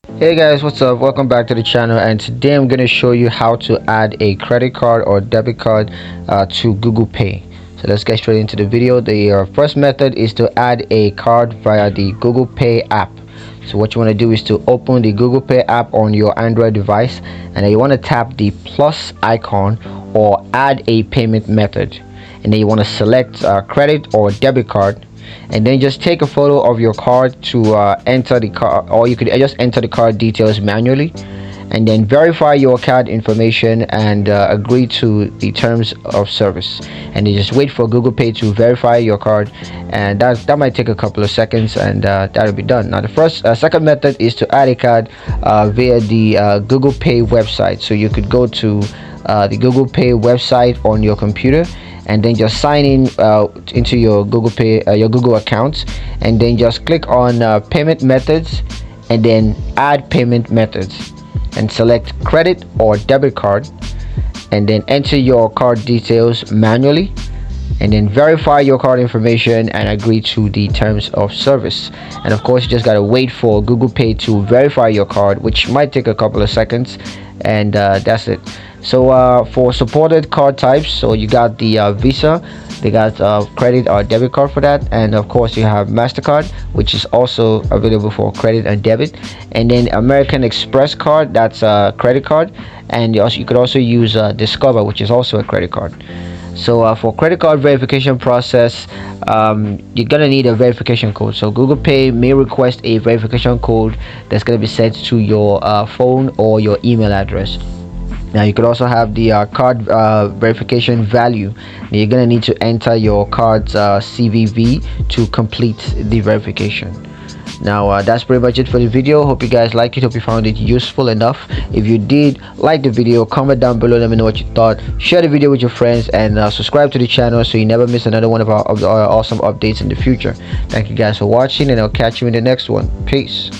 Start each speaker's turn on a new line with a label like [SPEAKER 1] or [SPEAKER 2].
[SPEAKER 1] Hey guys, what's up? Welcome back to the channel, and today I'm going to show you how to add a credit card or debit card to Google Pay. So let's get straight into the video. The first method is to add a card via the Google Pay app. So what you want to do is to open the Google Pay app on your Android device, and then you want to tap the plus icon or add a payment method, and then you want to select credit or debit card, and then just take a photo of your card to enter the card, or you could just enter the card details manually, and then verify your card information and agree to the terms of service, and then just wait for Google Pay to verify your card, and that might take a couple of seconds, and that'll be done. Now the second method is to add a card via the Google Pay website. So you could go to the Google Pay website on your computer, and then just sign in into your Google Pay, your Google account, and then just click on payment methods, and then add payment methods, and select credit or debit card, and then enter your card details manually, and then verify your card information and agree to the terms of service. And of course, you just gotta wait for Google Pay to verify your card, which might take a couple of seconds, and that's it. So for supported card types, so you got the Visa, they got credit or debit card for that, and of course you have MasterCard, which is also available for credit and debit, and then American Express card, that's a credit card, and you could also use Discover, which is also a credit card. So for credit card verification process, you're gonna need a verification code. So Google Pay may request a verification code that's gonna be sent to your phone or your email address. Now you could also have the card verification value. Now you're gonna need to enter your card's CVV to complete the verification. Now that's pretty much it for the video. Hope you guys liked it. Hope you found it useful enough. If you did like the video, comment down below, let me know what you thought. Share the video with your friends, and subscribe to the channel so you never miss another one of our awesome updates in the future. Thank you guys for watching, and I'll catch you in the next one. Peace.